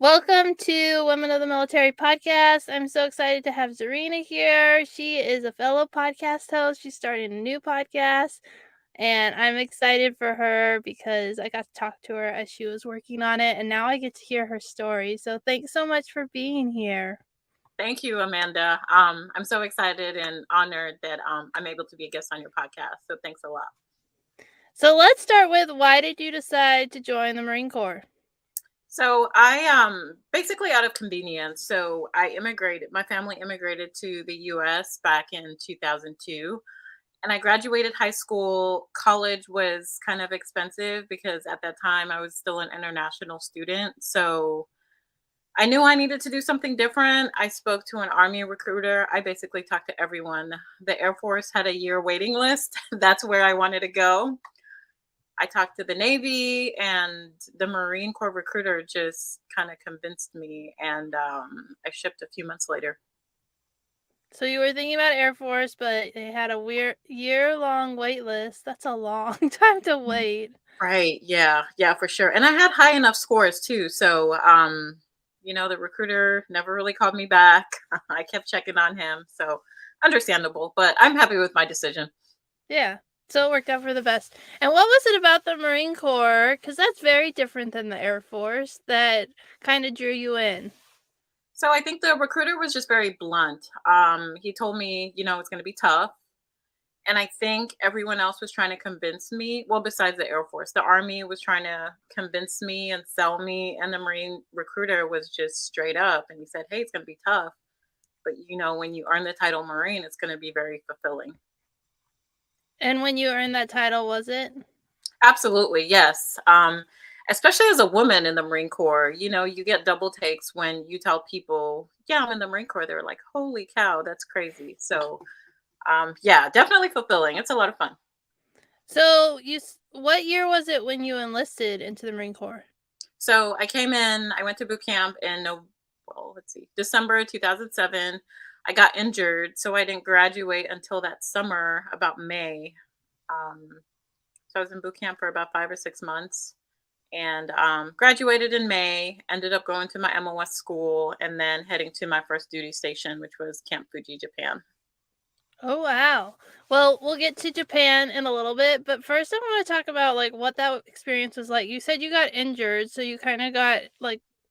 Welcome to Women of the Military Podcast. I'm so excited to have Zarina here. She is a fellow podcast host. She's starting a new podcast, and I'm excited for her because I got to talk to her as she was working on it, and now I get to hear her story. So thanks so much for being here. Thank you, Amanda. I'm so excited and honored that I'm able to be a guest on your podcast. So thanks a lot. So let's start with, why did you decide to join the Marine Corps? So I basically out of convenience. So I immigrated. My family immigrated to the U.S. back in 2002, and I graduated high school. College was kind of expensive because at that time I was still an international student. So I knew I needed to do something different. I spoke to an Army recruiter. I basically talked to everyone. The Air Force had a year waiting list. That's where I wanted to go. I talked to the Navy, and the Marine Corps recruiter just kind of convinced me, and I shipped a few months later. So you were thinking about Air Force, but they had a weird year-long wait list. That's a long time to wait. Right. Yeah. Yeah, for sure. And I had high enough scores too. So, the recruiter never really called me back. I kept checking on him. So understandable, but I'm happy with my decision. Yeah. So it worked out for the best. And what was it about the Marine Corps, because that's very different than the Air Force, that kind of drew you in? So I think the recruiter was just very blunt. He told me, it's going to be tough. And I think everyone else was trying to convince me. Well, besides the Air Force, the Army was trying to convince me and sell me. And the Marine recruiter was just straight up. And he said, hey, it's going to be tough. But, when you earn the title Marine, it's going to be very fulfilling. And when you earned that title, was it? Absolutely, yes. Especially as a woman in the Marine Corps, you get double takes when you tell people, yeah, I'm in the Marine Corps. They're like, holy cow, that's crazy. So, yeah, definitely fulfilling. It's a lot of fun. So what year was it when you enlisted into the Marine Corps? So I went to boot camp in, December 2007. I got injured, so I didn't graduate until that summer, about May. So I was in boot camp for about 5 or 6 months, and graduated in May. Ended up going to my MOS school and then heading to my first duty station, which was Camp Fuji, Japan. Oh, wow. Well, we'll get to Japan in a little bit, but first I want to talk about what that experience was like. You said you got injured, so you kind of got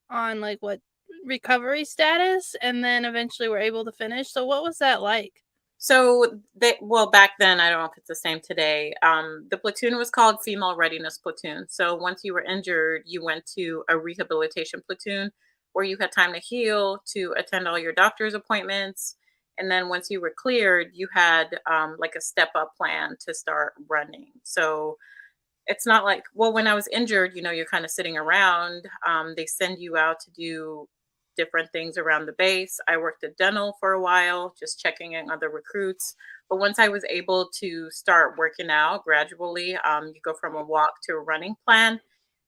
on what recovery status, and then eventually were able to finish. So what was that like? So back then, I don't know if it's the same today. The platoon was called Female Readiness Platoon. So once you were injured, you went to a rehabilitation platoon where you had time to heal, to attend all your doctor's appointments. And then once you were cleared, you had like a step up plan to start running. So it's not like, well, when I was injured, you're kind of sitting around. They send you out to do different things around the base. I worked at dental for a while, just checking in other recruits. But once I was able to start working out gradually, you go from a walk to a running plan.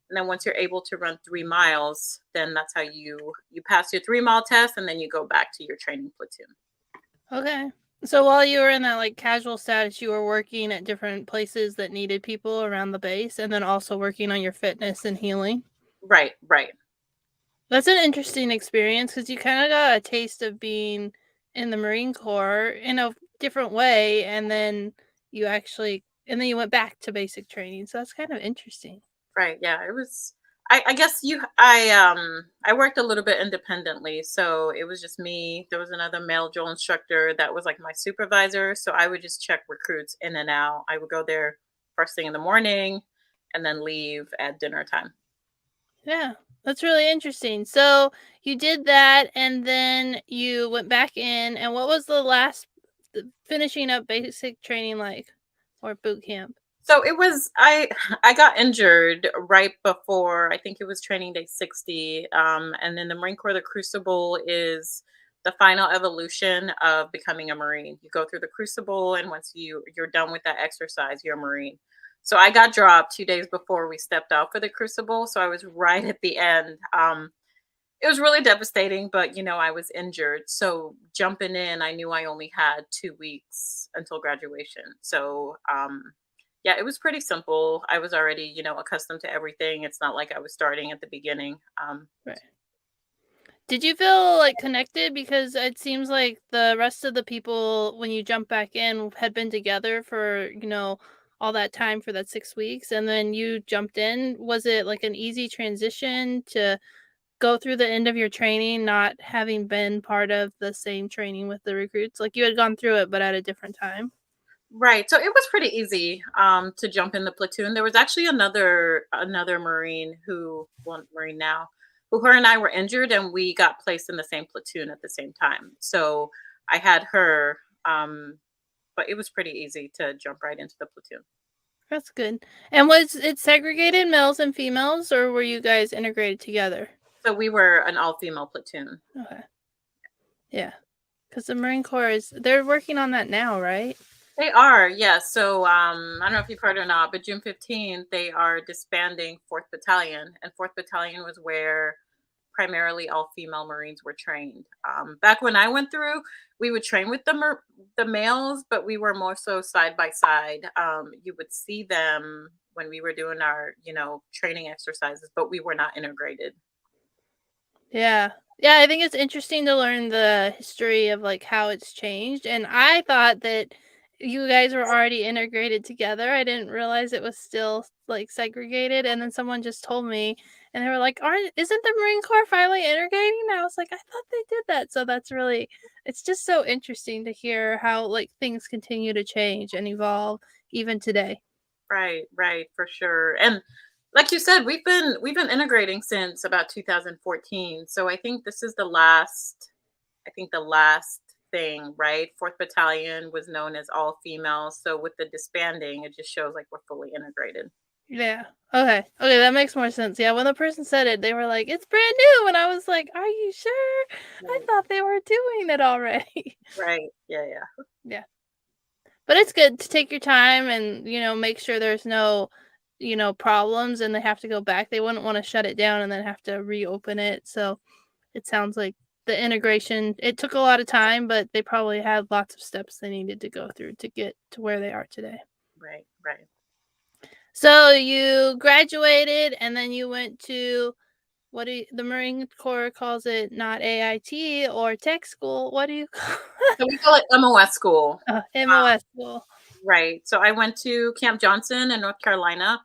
And then once you're able to run 3 miles, then that's how you pass your 3 mile test, and then you go back to your training platoon. Okay. So while you were in that casual status, you were working at different places that needed people around the base, and then also working on your fitness and healing. Right, right. That's an interesting experience because you kind of got a taste of being in the Marine Corps in a different way, and then you went back to basic training. So that's kind of interesting. Right. Yeah. It was. I guess I worked a little bit independently, so it was just me. There was another male drill instructor that was like my supervisor, so I would just check recruits in and out. I would go there first thing in the morning, and then leave at dinner time. Yeah, that's really interesting. So you did that, and then you went back in. And what was finishing up basic training or boot camp? So it was I got injured right before, I think it was training day 60. And then the Marine Corps, the Crucible is the final evolution of becoming a Marine. You go through the Crucible, and once you're done with that exercise, you're a Marine. So I got dropped 2 days before we stepped out for the Crucible. So I was right at the end. It was really devastating, but I was injured. So jumping in, I knew I only had 2 weeks until graduation. So yeah, it was pretty simple. I was already, accustomed to everything. It's not like I was starting at the beginning. Right. Did you feel like connected? Because it seems like the rest of the people, when you jump back in, had been together for, all that time for that 6 weeks. And then you jumped in. Was it like an easy transition to go through the end of your training, not having been part of the same training with the recruits? Like you had gone through it, but at a different time. Right. So it was pretty easy to jump in the platoon. There was actually another Marine who, well, Marine now, who her and I were injured, and we got placed in the same platoon at the same time. So I had her, but it was pretty easy to jump right into the platoon. That's good. And was it segregated males and females, or were you guys integrated together? So we were an all-female platoon. Okay. Yeah. Because the Marine Corps they're working on that now, right? They are, yes. So I don't know if you've heard or not, but June 15th, they are disbanding 4th Battalion. And 4th Battalion was where primarily all female Marines were trained. Back when I went through, we would train with the males, but we were more so side by side. You would see them when we were doing our, training exercises, but we were not integrated. Yeah. Yeah, I think it's interesting to learn the history of like how it's changed. And I thought that you guys were already integrated together. I didn't realize it was still like segregated. And then someone just told me, and they were like, isn't the Marine Corps finally integrating? And I was like, I thought they did that. So it's just so interesting to hear how like things continue to change and evolve even today. Right, for sure. And like you said, we've been integrating since about 2014. So I think this is the last thing, right? 4th Battalion was known as all females. So with the disbanding, it just shows like we're fully integrated. Yeah. Okay. Okay, that makes more sense. Yeah, when the person said it, they were like, "It's brand new," and I was like, "Are you sure? I Right. thought they were doing it already." Right. Yeah. Yeah. But it's good to take your time and, make sure there's no, problems and they have to go back. They wouldn't want to shut it down and then have to reopen it. So it sounds like the integration, it took a lot of time, but they probably had lots of steps they needed to go through to get to where they are today. Right. So you graduated and then you went to the Marine Corps calls it not AIT or tech school. What do you call So we call it MOS school. MOS school? Right. So I went to Camp Johnson in North Carolina.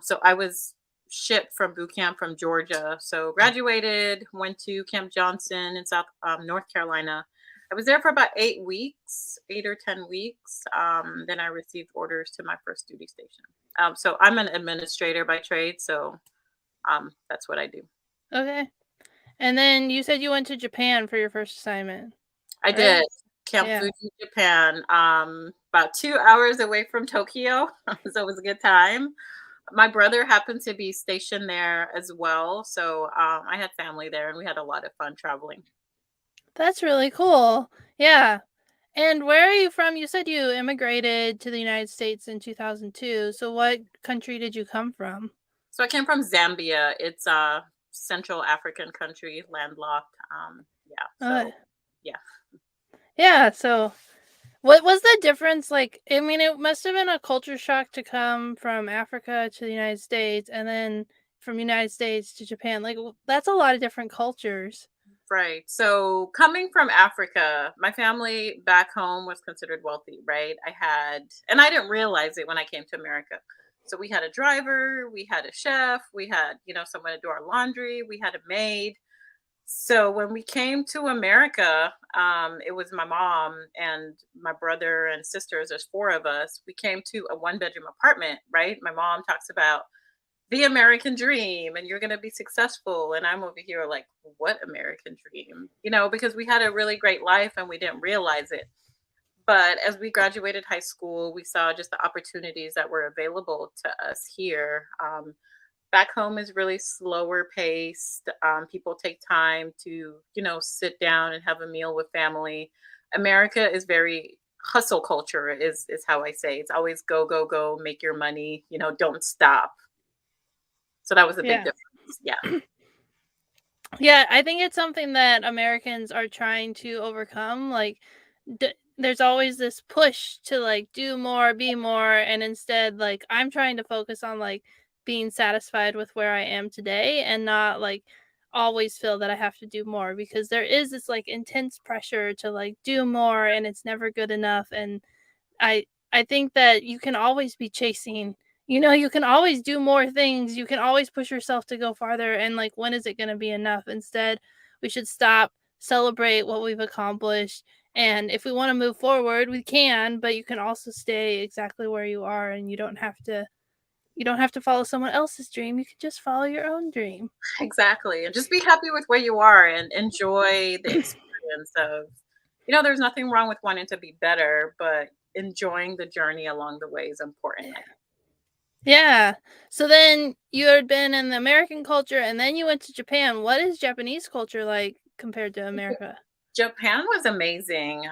So I was shipped from boot camp from Georgia. So graduated, went to Camp Johnson in South North Carolina. I was there for about 8 weeks, 8 or 10 weeks. Then I received orders to my first duty station. So I'm an administrator by trade. So that's what I do. Okay. And then you said you went to Japan for your first assignment. I Right? did. Camp Yeah. Fuji, Japan. About 2 hours away from Tokyo. So it was a good time. My brother happened to be stationed there as well. So I had family there and we had a lot of fun traveling. That's really cool. Yeah. And where are you from? You said you immigrated to the United States in 2002. So what country did you come from? So I came from Zambia. It's a Central African country, landlocked. Yeah. So yeah. Yeah, so what was the difference? Like, I mean, it must have been a culture shock to come from Africa to the United States and then from United States to Japan. Like, that's a lot of different cultures. Right. So coming from Africa, my family back home was considered wealthy, right? And I didn't realize it when I came to America. So we had a driver, we had a chef, we had, someone to do our laundry, we had a maid. So when we came to America, it was my mom and my brother and sisters. There's four of us. We came to a one-bedroom apartment, right? My mom talks about the American dream and you're going to be successful. And I'm over here like, what American dream? Because we had a really great life and we didn't realize it. But as we graduated high school, we saw just the opportunities that were available to us here. Back home is really slower paced. People take time to, sit down and have a meal with family. America is very hustle culture is how I say. It's always go, go, go, make your money, don't stop. So that was a big difference. Yeah. Yeah, I think it's something that Americans are trying to overcome. Like, there's always this push to like do more, be more, and instead, like, I'm trying to focus on like being satisfied with where I am today and not like always feel that I have to do more, because there is this like intense pressure to like do more, and it's never good enough. And I I think that you can always be chasing, you can always do more things. You can always push yourself to go farther, and like when is it going to be enough? Instead, we should stop, celebrate what we've accomplished, and if we want to move forward, we can, but you can also stay exactly where you are, and you don't have to follow someone else's dream. You can just follow your own dream. Exactly. And just be happy with where you are and enjoy the experience of, there's nothing wrong with wanting to be better, but enjoying the journey along the way is important. Yeah. So then you had been in the American culture and then you went to Japan. What is Japanese culture like compared to America? Japan was amazing.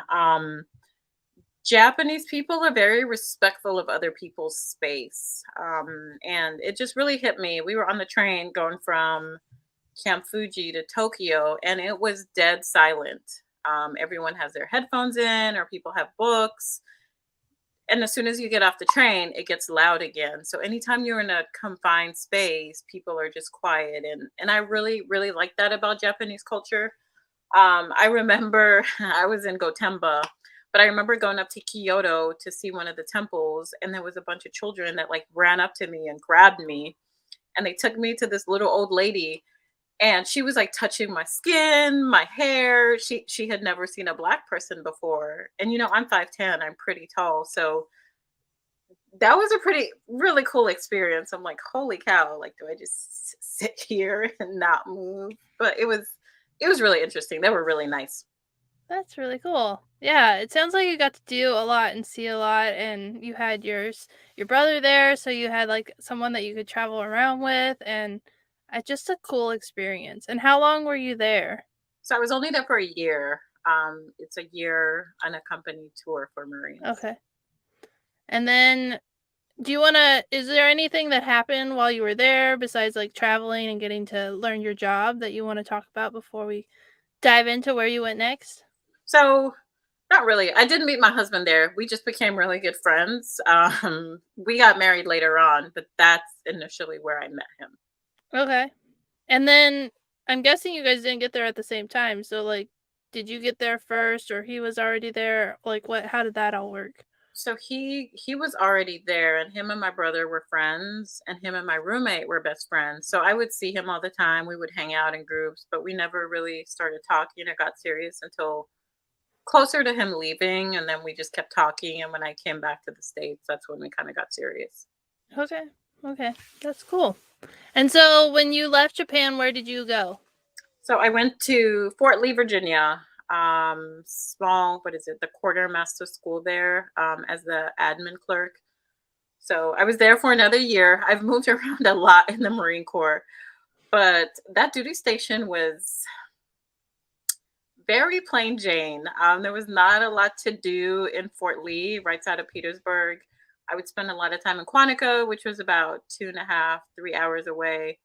Japanese people are very respectful of other people's space. And it just really hit me. We were on the train going from Camp Fuji to Tokyo, and it was dead silent. Everyone has their headphones in, or people have books. And as soon as you get off the train, it gets loud again. So anytime you're in a confined space, people are just quiet. And I really, really like that about Japanese culture. I remember I was in Gotemba, but I remember going up to Kyoto to see one of the temples, and there was a bunch of children that like ran up to me and grabbed me, and they took me to this little old lady, and she was like touching my skin, my hair. She had never seen a black person before, and I'm 5'10", I'm pretty tall, so that was a pretty really cool experience. I'm like, holy cow! Like, do I just sit here and not move? But it was really interesting. They were really nice. That's really cool. Yeah, it sounds like you got to do a lot and see a lot, and you had your brother there, so you had like someone that you could travel around with, and just a cool experience. And how long were you there? So I was only there for a year. It's a year unaccompanied tour for Marines. Okay. And then is there anything that happened while you were there besides like traveling and getting to learn your job that you want to talk about before we dive into where you went next? So not really. I didn't meet my husband there. We just became really good friends. We got married later on, but that's initially where I met him. Okay. And then I'm guessing you guys didn't get there at the same time. So like did you get there first or he was already there? Like how did that all work? So he was already there, and him and my brother were friends, and him and my roommate were best friends. So I would see him all the time. We would hang out in groups, but we never really started talking or got serious until closer to him leaving, and then we just kept talking. And when I came back to the States, that's when we kind of got serious. Okay. Okay. That's cool. And so when you left Japan, where did you go? So I went to Fort Lee, Virginia, small, what is it, the quartermaster school there, as the admin clerk. So I was there for another year. I've moved around a lot in the Marine Corps, but that duty station was very plain Jane. There was not a lot to do in Fort Lee, right side of Petersburg. I would spend a lot of time in Quantico, which was about 2.5, 3 hours away.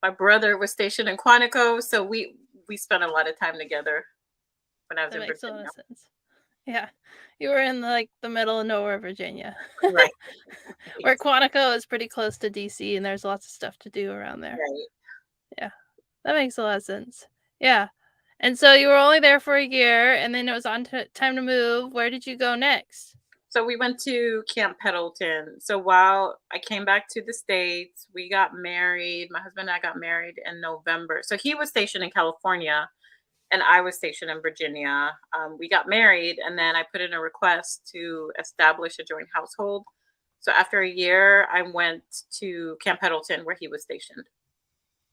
My brother was stationed in Quantico, so we spent a lot of time together when I was That in makes a lot Virginia. of sense. Yeah. You were in like the middle of nowhere, Virginia. Right. Where Yes. Quantico is pretty close to DC and there's lots of stuff to do around there. Right. Yeah. That makes a lot of sense. Yeah. And so you were only there for a year and then it was time to move. Where did you go next? So we went to Camp Pendleton. So while I came back to the States, we got married. My husband and I got married in November. So he was stationed in California and I was stationed in Virginia. We got married, and then I put in a request to establish a joint household. So after a year, I went to Camp Pendleton where he was stationed.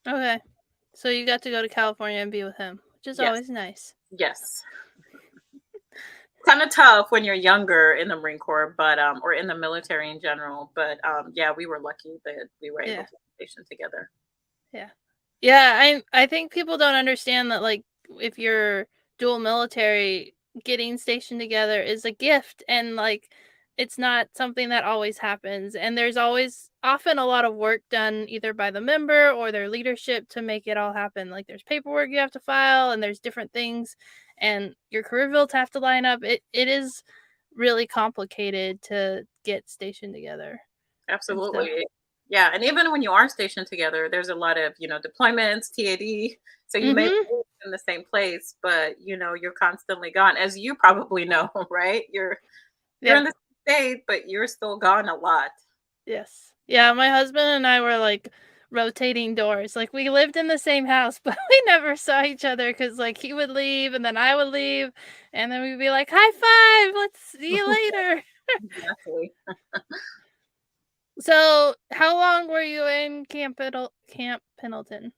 Okay. So you got to go to California and be with him, which is Yes. always nice. Yes. Kind of tough when you're younger in the Marine Corps, but or in the military in general. But yeah, we were lucky that we were able Yeah. to station together. Yeah. Yeah, I think people don't understand that like if you're dual military, getting stationed together is a gift, and like it's not something that always happens, and there's always often a lot of work done either by the member or their leadership to make it all happen. Like there's paperwork you have to file and there's different things and your career fields have to line up. It is really complicated to get stationed together and stuff. Absolutely. Yeah, and even when you are stationed together, there's a lot of, deployments, TAD. So you may Mm-hmm. live in the same place, but you're constantly gone, as you probably know, right? You're Yeah. in the state, but you're still gone a lot. Yes. Yeah, my husband and I were like rotating doors. Like we lived in the same house, but we never saw each other because like he would leave and then I would leave, and then we'd be like, "High five! Let's see you later." Exactly. So, how long were you in Camp Pendleton?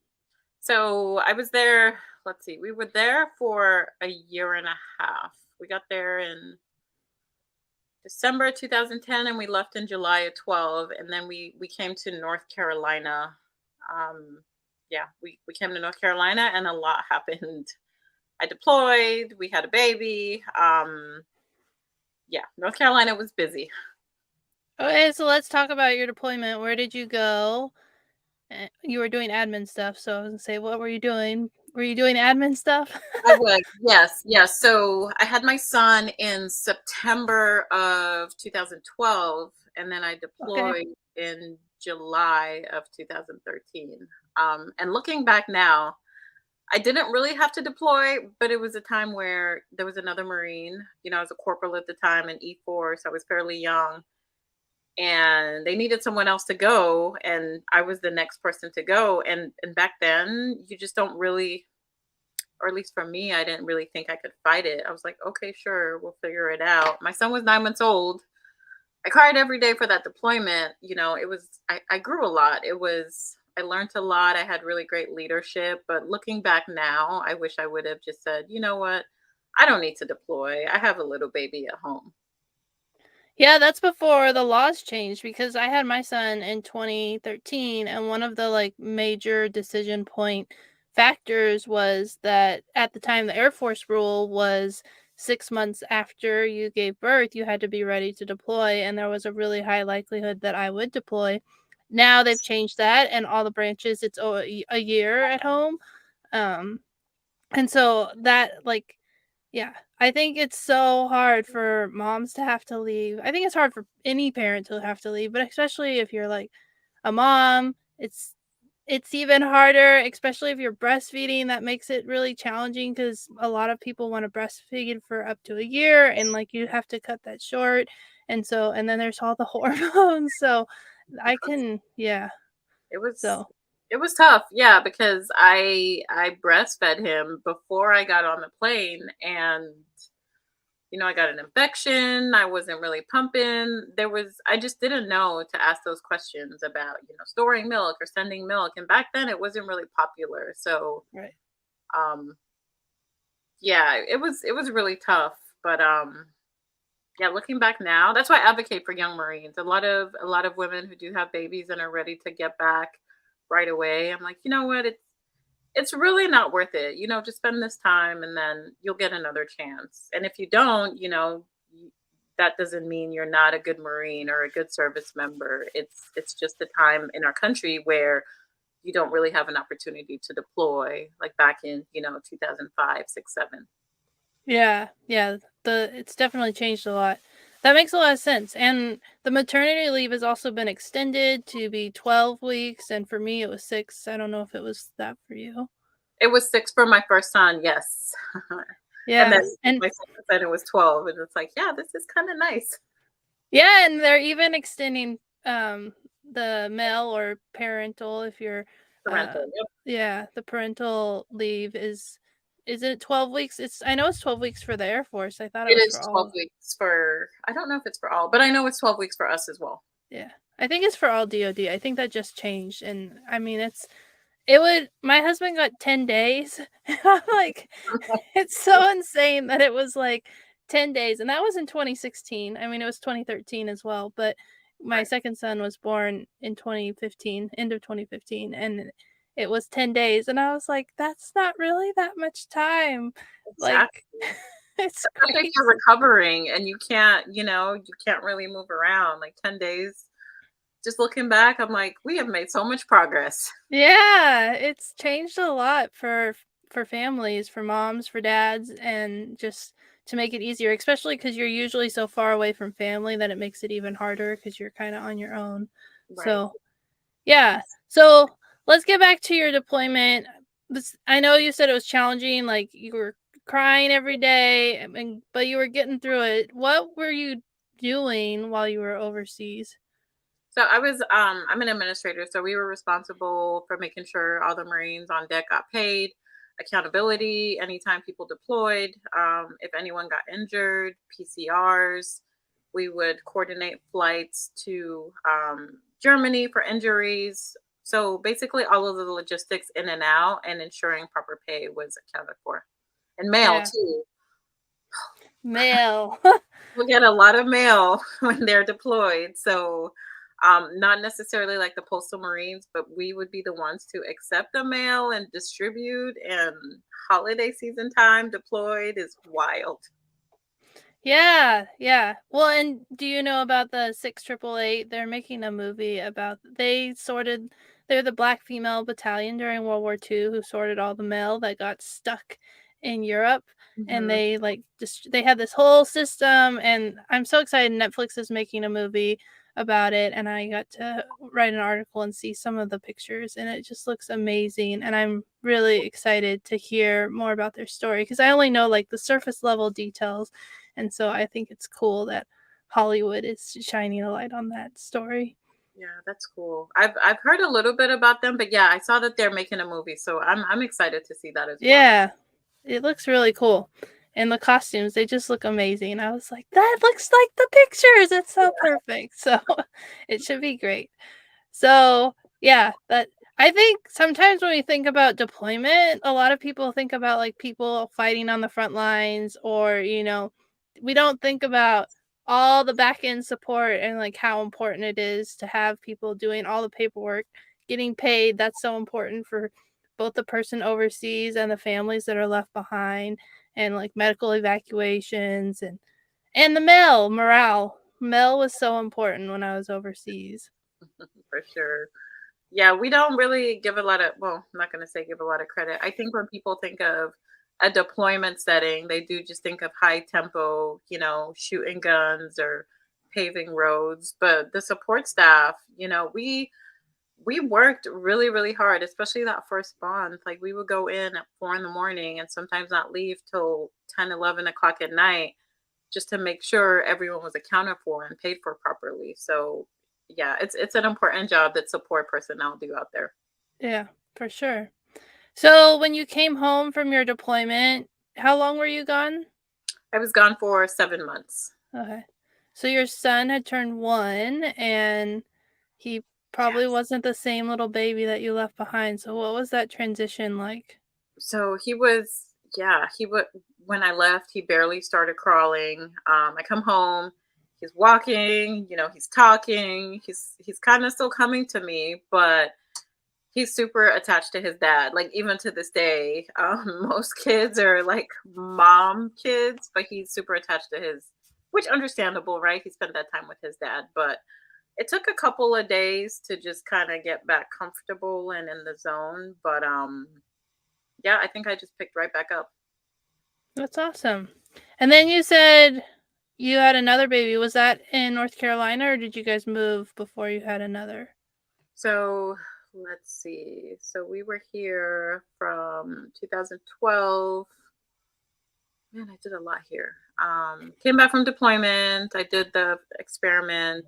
So I was there, let's see, we were there for a year and a half. We got there in December 2010 and we left in July of 12, and then we came to North Carolina. Yeah, we came to North Carolina and a lot happened. I deployed, we had a baby. Yeah, North Carolina was busy. Okay, so let's talk about your deployment. Where did you go? You were doing admin stuff, so I was gonna say, what were you doing? Were you doing admin stuff? I was, yes, yes. So I had my son in September of 2012, and then I Okay. deployed in July of 2013. And looking back now, I didn't really have to deploy, but it was a time where there was another Marine. I was a corporal at the time in E4, so I was fairly young, and they needed someone else to go, and I was the next person to go. And back then, you just don't really, or at least for me, I didn't really think I could fight it. I was like, okay, sure, we'll figure it out. My son was 9 months old. I cried every day for that deployment. I grew a lot. I learned a lot. I had really great leadership. But looking back now, I wish I would have just said, you know what? I don't need to deploy. I have a little baby at home. Yeah, that's before the laws changed because I had my son in 2013, and one of the like major decision point factors was that at the time the Air Force rule was 6 months after you gave birth, you had to be ready to deploy, and there was a really high likelihood that I would deploy. Now they've changed that, and all the branches it's a year at home. Um and so that like yeah, I think it's so hard for moms to have to leave. I think it's hard for any parent to have to leave, but especially if you're like a mom, it's even harder, especially if you're breastfeeding. That makes it really challenging because a lot of people want to breastfeed for up to a year, and like you have to cut that short. And so, and then there's all the hormones. So I can, yeah. It was So it was tough, yeah, because I breastfed him before I got on the plane, and I got an infection. I wasn't really pumping. I just didn't know to ask those questions about, storing milk or sending milk. And back then it wasn't really popular. So, right. um, yeah, it was really tough. But yeah, looking back now, that's why I advocate for young Marines. A lot of women who do have babies and are ready to get back right away. I'm like, you know what? It's really not worth it. Just spend this time and then you'll get another chance. And if you don't, that doesn't mean you're not a good Marine or a good service member. It's just a time in our country where you don't really have an opportunity to deploy like back in, 2005, 6, 7. Yeah, yeah, it's definitely changed a lot. That makes a lot of sense, and the maternity leave has also been extended to be 12 weeks, and for me, it was 6. I don't know if it was that for you. It was 6 for my first son, yes. And then Yeah, and my second son, it was 12. And it's like, yeah, this is kind of nice. yeah, and they're even extending, the male or parental if you're, uh Parental. Yep. yeah, the parental leave is it 12 weeks? I know it's 12 weeks for the Air Force. I thought it It was is for 12 all. weeks for, I don't know if it's for all, but I know it's 12 weeks for us as well. Yeah. I think it's for all DoD. I think that just changed, and I mean, it would my husband got 10 days, and I'm like, it's so insane that it was, like, 10 days, and that was in 2016. I mean, it was 2013 as well, but my Right. second son was born in 2015, end of 2015, and it was 10 days, and I was like, "That's not really that much time." Like, Exactly. it's Especially if you're crazy. recovering and you can't really move around like 10 days. Just looking back, I'm like, we have made so much progress. Yeah, it's changed a lot for families, for moms, for dads, and just to make it easier, especially because 'cause you're usually so far away from family that it makes it even harder because 'cause you're kinda on your own. Right. So, Yeah. So let's get back to your deployment. I know you said it was challenging, like you were crying every day, but you were getting through it. What were you doing while you were overseas? So I'm an administrator, so we were responsible for making sure all the Marines on deck got paid, accountability anytime people deployed, if anyone got injured, PCRs. We would coordinate flights to Germany for injuries. So basically, all of the logistics in and out and ensuring proper pay was accounted for, and mail Yeah. too. Mail. We get a lot of mail when they're deployed. So, not necessarily like the Postal Marines, but we would be the ones to accept the mail and distribute. And holiday season time deployed is wild. Yeah, yeah. Well, and do you know about the 6888? They're making a movie about they're the black female battalion during World War II who sorted all the mail that got stuck in Europe, and Hmm. they like just they had this whole system, and I'm so excited Netflix is making a movie about it, and I got to write an article and see some of the pictures, and it just looks amazing, and I'm really excited to hear more about their story because I only know like the surface level details, and so I think it's cool that Hollywood is shining a light on that story. Yeah, that's cool. I've heard a little bit about them, but yeah, I saw that they're making a movie, so I'm excited to see that as well. Yeah, it looks really cool. And the costumes, they just look amazing. I was like, that looks like the pictures. It's so perfect. So it should be great. So, yeah, that I think sometimes when we think about deployment, a lot of people think about like people fighting on the front lines or, we don't think about all the back end support and like how important it is to have people doing all the paperwork, getting paid. That's so important for both the person overseas and the families that are left behind, and like medical evacuations and the mail morale. Mail was so important when I was overseas. For sure. Yeah, we don't really give a lot of, well, I'm not going to say give a lot of credit. I think when people think of a deployment setting, they do just think of high tempo, shooting guns or paving roads. But the support staff, we worked really, really hard, especially that first month. Like we would go in at 4 in the morning and sometimes not leave till 10, 11 o'clock at night just to make sure everyone was accounted for and paid for properly. So yeah, it's an important job that support personnel do out there. Yeah, for sure. So when you came home from your deployment, how long were you gone? I was gone for 7 months. Okay. So your son had turned 1 and he probably Yes. wasn't the same little baby that you left behind. So what was that transition like? So he was, yeah, he would, when I left, he barely started crawling. I come home, he's walking, he's talking, he's kind of still coming to me, but he's super attached to his dad. Like even to this day, most kids are like mom kids, but he's super attached to his, which understandable, right? He spent that time with his dad, but it took a couple of days to just kind of get back comfortable and in the zone. But yeah, I think I just picked right back up. That's awesome. And then you said you had another baby. Was that in North Carolina or did you guys move before you had another? So let's see. So we were here from 2012. Man, I did a lot here. Came back from deployment. I did the experiment.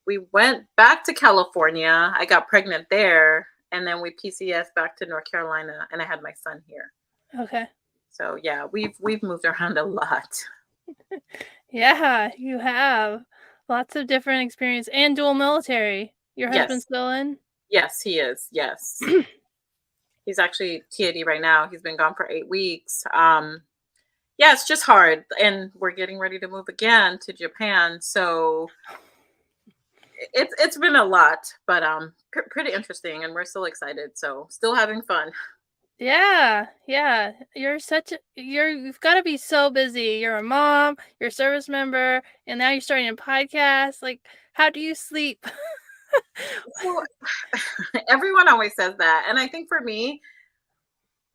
We went back to California. I got pregnant there, and then we PCS back to North Carolina, and I had my son here. Okay. So yeah, we've moved around a lot. Yeah, you have lots of different experience and dual military. Your husband's Yes, still in? yes, he is. Yes, he's actually TAD right now. He's been gone for 8 weeks. Yeah, it's just hard, and we're getting ready to move again to Japan. So it's been a lot, but pretty interesting, and we're still excited. So still having fun. Yeah, yeah. You've got to be so busy. You're a mom, you're a service member, and now you're starting a podcast. Like, how do you sleep? So everyone always says that, and I think for me,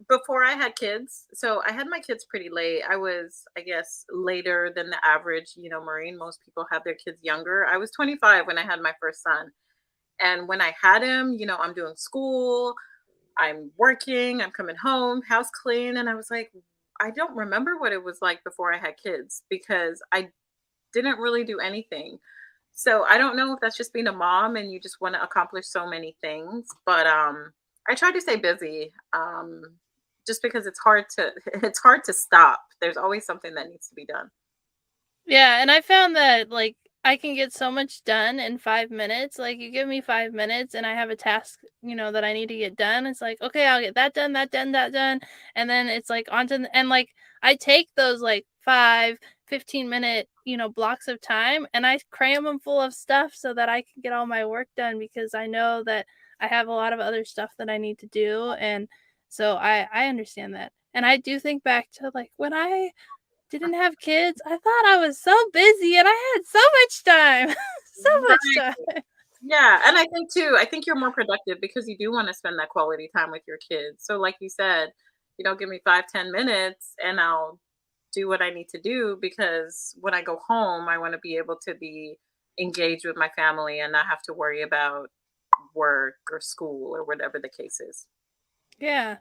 before I had kids, so I had my kids pretty late. I was, I guess, later than the average, Marine. Most people have their kids younger. I was 25 when I had my first son. And when I had him, I'm doing school, I'm working, I'm coming home, house clean. And I was like, I don't remember what it was like before I had kids because I didn't really do anything. So I don't know if that's just being a mom and you just want to accomplish so many things, but I try to stay busy. Just because it's hard to it's hard to stop. There's always something that needs to be done. Yeah, and I found that like I can get so much done in 5 minutes. Like you give me 5 minutes and I have a task, that I need to get done. It's like, okay, I'll get that done, that done, that done. And then it's like and like I take those like 15-minute, blocks of time and I cram them full of stuff so that I can get all my work done because I know that I have a lot of other stuff that I need to do. And so I understand that. And I do think back to like when I didn't have kids, I thought I was so busy and I had so much time. So much Right. time. Yeah, and I think you're more productive because you do want to spend that quality time with your kids. So like you said, give me 5-10 minutes and I'll do what I need to do because when I go home, I want to be able to be engaged with my family and not have to worry about work or school or whatever the case is. Yeah.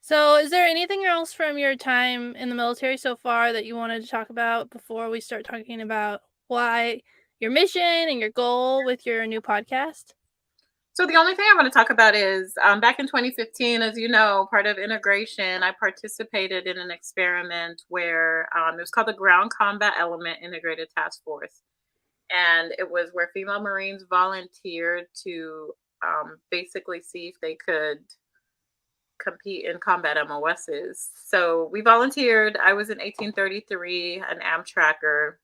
So, is there anything else from your time in the military so far that you wanted to talk about before we start talking about why your mission and your goal with your new podcast? So the only thing I want to talk about is back in 2015, as you know, part of integration, I participated in an experiment where it was called the Ground Combat Element Integrated Task Force. And it was where female Marines volunteered to basically see if they could compete in combat MOSs. So we volunteered. I was in 1833, an Amtracker.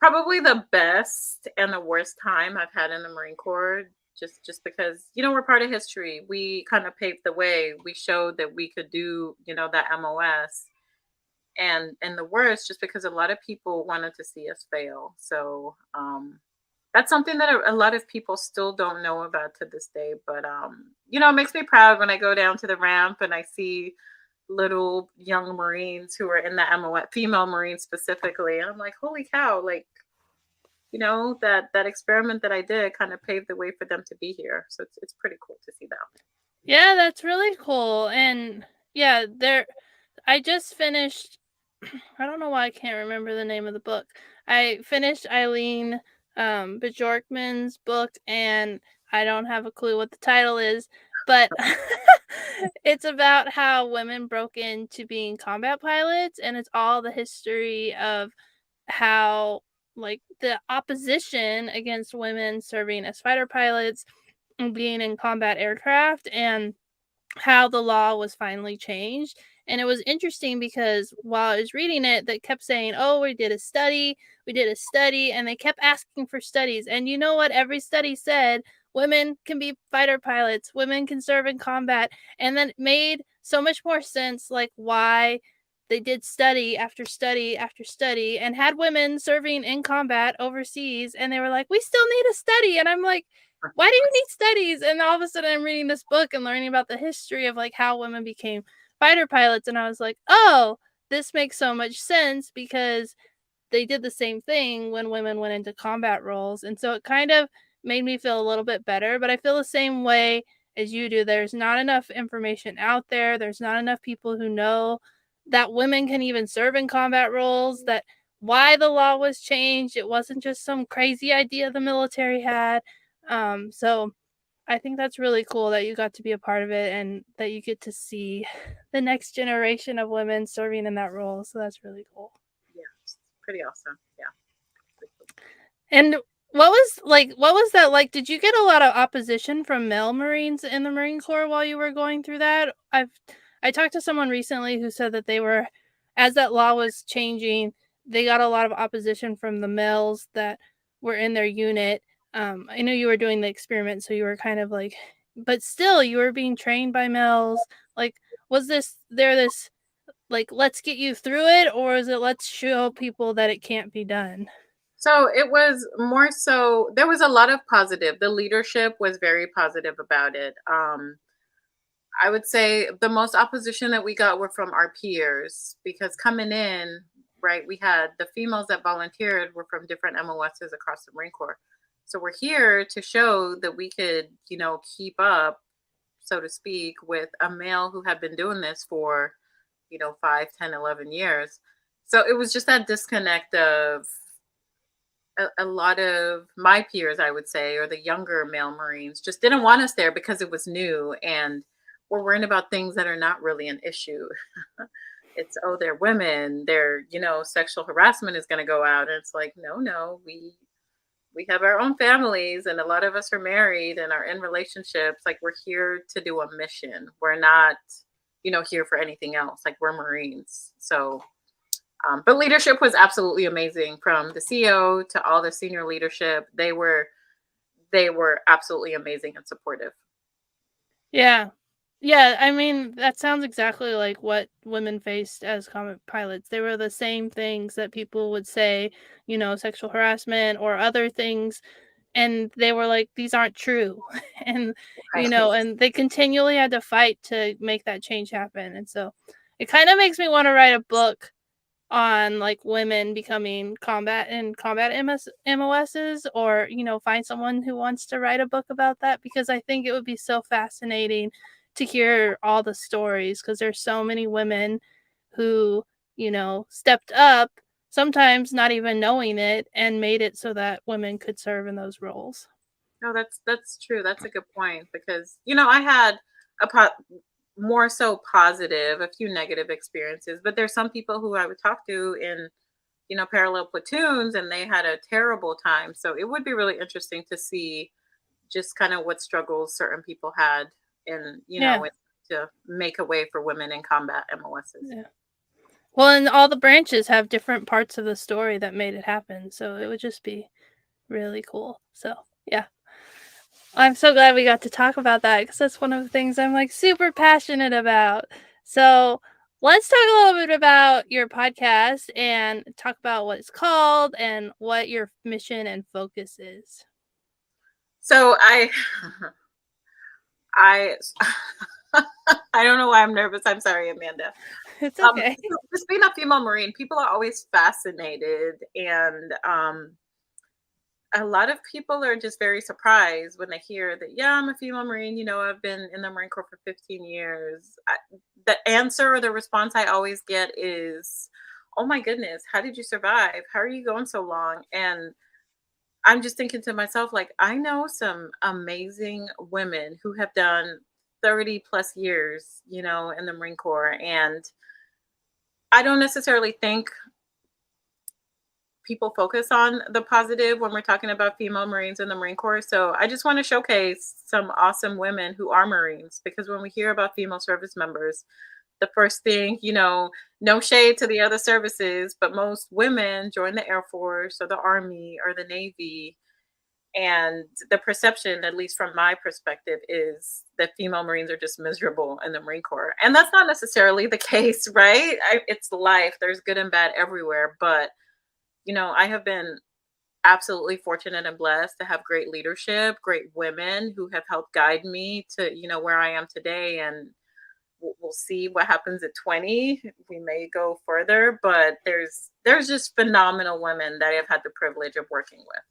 Probably the best and the worst time I've had in the Marine Corps, just because we're part of history. We kind of paved the way. We showed that we could do that MOS, and the worst just because a lot of people wanted to see us fail. So that's something that a lot of people still don't know about to this day. But it makes me proud when I go down to the ramp and I see little young Marines who are in the MOS, female Marines specifically, and I'm like, holy cow! Like, that experiment that I did kind of paved the way for them to be here. So it's pretty cool to see that. Yeah, that's really cool. And yeah, I just finished I don't know why I can't remember the name of the book. I finished Eileen Bjorkman's book and I don't have a clue what the title is, but it's about how women broke into being combat pilots and it's all the history of how like the opposition against women serving as fighter pilots and being in combat aircraft and how the law was finally changed. And it was interesting because while I was reading it, they kept saying, oh, we did a study, and they kept asking for studies. And you know what? Every study said women can be fighter pilots, women can serve in combat. And then it made so much more sense, like why they did study after study after study and had women serving in combat overseas. And they were like, we still need a study. And I'm like, why do you need studies? And all of a sudden I'm reading this book and learning about the history of like how women became fighter pilots. And I was like, oh, this makes so much sense because they did the same thing when women went into combat roles. And so it kind of made me feel a little bit better, but I feel the same way as you do. There's not enough information out there. There's not enough people who know that women can even serve in combat roles, that why the law was changed. It wasn't just some crazy idea the military had. So I think that's really cool that you got to be a part of it and that you get to see the next generation of women serving in that role. So that's really cool. Yeah, it's pretty awesome. Yeah. And what was that like? Did you get a lot of opposition from male Marines in the Marine Corps while you were going through that? I talked to someone recently who said that they were, as that law was changing, they got a lot of opposition from the males that were in their unit. I know you were doing the experiment, so you were kind of like, but still you were being trained by males. Like, was this like, let's get you through it, or is it let's show people that it can't be done? So it was more so there was a lot of positive. The leadership was very positive about it. I would say the most opposition that we got were from our peers because coming in, right, we had the females that volunteered were from different MOSs across the Marine Corps. So we're here to show that we could, keep up, so to speak, with a male who had been doing this for, 5, 10, 11 years. So it was just that disconnect of a lot of my peers, I would say, or the younger male Marines just didn't want us there because it was new and we're worrying about things that are not really an issue. It's, oh, they're women, their, sexual harassment is going to go out. And it's like, no, no, we have our own families and a lot of us are married and are in relationships. Like, we're here to do a mission. We're not, here for anything else. Like, we're Marines. So but leadership was absolutely amazing, from the CEO to all the senior leadership. They were absolutely amazing and supportive. Yeah. Yeah, I mean, that sounds exactly like what women faced as combat pilots. They were the same things that people would say, sexual harassment or other things, and they were like, these aren't true. And Right. and they continually had to fight to make that change happen. And so it kind of makes me want to write a book on like women becoming combat MOSs, or find someone who wants to write a book about that, because I think it would be so fascinating to hear all the stories, because there's so many women who stepped up, sometimes not even knowing it, and made it so that women could serve in those roles. No, that's true. That's a good point, because I had a more so positive, a few negative experiences, but there's some people who I would talk to in parallel platoons, and they had a terrible time. So it would be really interesting to see just kind of what struggles certain people had in Yeah. to make a way for women in combat MOSs. Yeah. Well, and all the branches have different parts of the story that made it happen, so it would just be really cool. So, yeah. I'm so glad we got to talk about that, because that's one of the things I'm like super passionate about. So, let's talk a little bit about your podcast and talk about what it's called and what your mission and focus is. So I I don't know why I'm nervous. I'm sorry, Amanda. It's okay. Just being a female Marine, people are always fascinated, and a lot of people are just very surprised when they hear that, yeah, I'm a female Marine. I've been in the Marine Corps for 15 years. The answer or the response I always get is, oh my goodness, how did you survive? How are you going so long? And I'm just thinking to myself, like, I know some amazing women who have done 30 plus years, in the Marine Corps. And I don't necessarily think people focus on the positive when we're talking about female Marines in the Marine Corps. So I just want to showcase some awesome women who are Marines, because when we hear about female service members, the first thing, no shade to the other services, but most women join the Air Force or the Army or the Navy. And the perception, at least from my perspective, is that female Marines are just miserable in the Marine Corps. And that's not necessarily the case, right? It's life. There's good and bad everywhere. But, I have been absolutely fortunate and blessed to have great leadership, great women who have helped guide me to, where I am today. And we'll see what happens at 20. We may go further, but there's just phenomenal women that I've had the privilege of working with.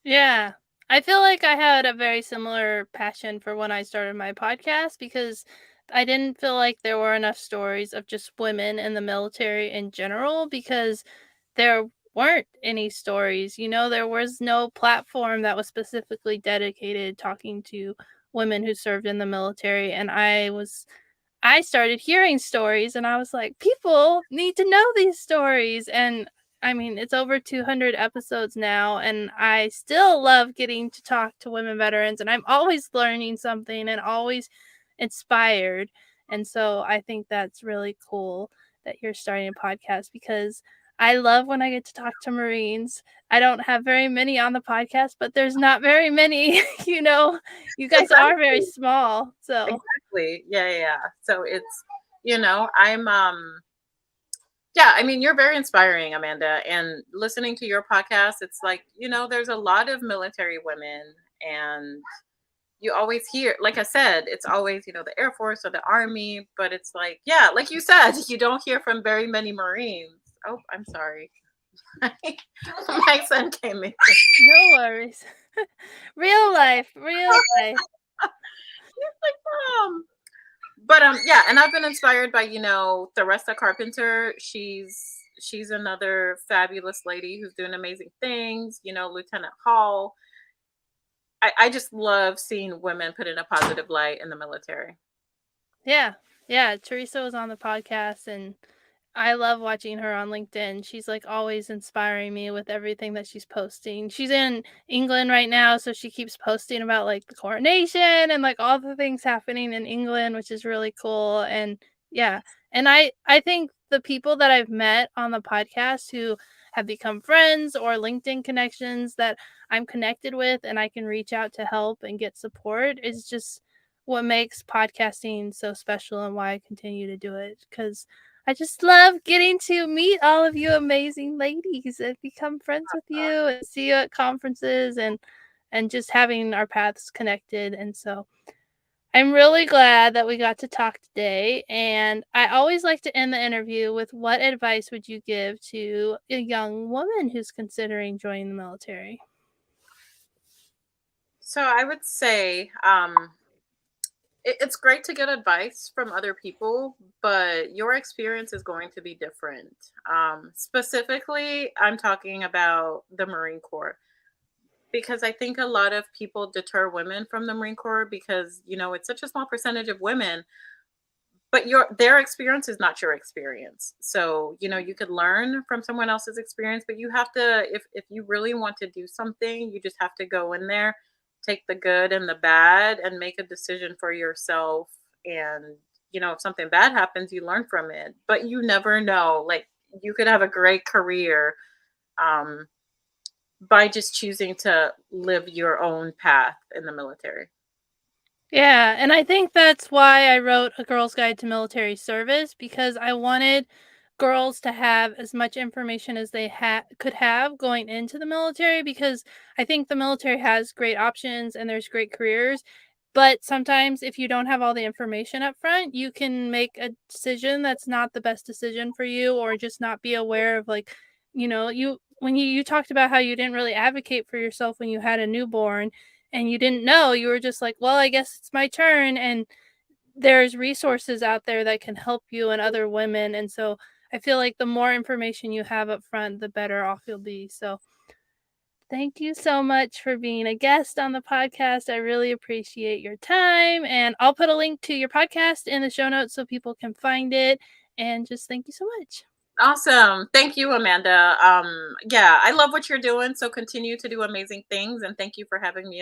Yeah. I feel like I had a very similar passion for when I started my podcast, because I didn't feel like there were enough stories of just women in the military in general, because there weren't any stories. There was no platform that was specifically dedicated talking to women who served in the military, and I started hearing stories, and I was like, people need to know these stories. And I mean, it's over 200 episodes now, and I still love getting to talk to women veterans, and I'm always learning something and always inspired. And so I think that's really cool that you're starting a podcast, because I love when I get to talk to Marines. I don't have very many on the podcast, but there's not very many. You guys are very Exactly. small. So, Exactly. Yeah, yeah, yeah. So it's, I'm yeah, I mean, you're very inspiring, Amanda. And listening to your podcast, it's like, there's a lot of military women, and you always hear, like I said, it's always, the Air Force or the Army, but it's like, yeah, like you said, you don't hear from very many Marines. Oh, I'm sorry. My son came in. No worries. Real life, real life. He's like, Mom. But yeah, and I've been inspired by, Theresa Carpenter. She's another fabulous lady who's doing amazing things, Lieutenant Hall. I just love seeing women put in a positive light in the military. Yeah. Yeah, Teresa was on the podcast and I love watching her on LinkedIn. She's like always inspiring me with everything that she's posting. She's in England right now, so she keeps posting about like the coronation and like all the things happening in England, which is really cool. And yeah, and I think the people that I've met on the podcast who have become friends or LinkedIn connections that I'm connected with and I can reach out to help and get support is just what makes podcasting so special and why I continue to do it because I just love getting to meet all of you amazing ladies and become friends with you and see you at conferences and just having our paths connected. And so I'm really glad that we got to talk today. And I always like to end the interview with what advice would you give to a young woman who's considering joining the military? So I would say it's great to get advice from other people, but your experience is going to be different. Specifically, I'm talking about the Marine Corps because I think a lot of people deter women from the Marine Corps because, it's such a small percentage of women, but their experience is not your experience. So, you could learn from someone else's experience, but you have to, if you really want to do something, you just have to go in there, take the good and the bad and make a decision for yourself. And, if something bad happens, you learn from it, but you never know. Like, you could have a great career um, by just choosing to live your own path in the military. Yeah, and I think that's why I wrote A Girl's Guide to Military Service because I wanted girls to have as much information as they could have going into the military because I think the military has great options and there's great careers. But sometimes if you don't have all the information up front, you can make a decision that's not the best decision for you or just not be aware of like, you when you talked about how you didn't really advocate for yourself when you had a newborn and you didn't know, you were just like, well, I guess it's my turn. And there's resources out there that can help you and other women. And so I feel like the more information you have up front, the better off you'll be. So thank you so much for being a guest on the podcast. I really appreciate your time. And I'll put a link to your podcast in the show notes so people can find it. And just thank you so much. Awesome. Thank you, Amanda. Yeah, I love what you're doing. So continue to do amazing things. And thank you for having me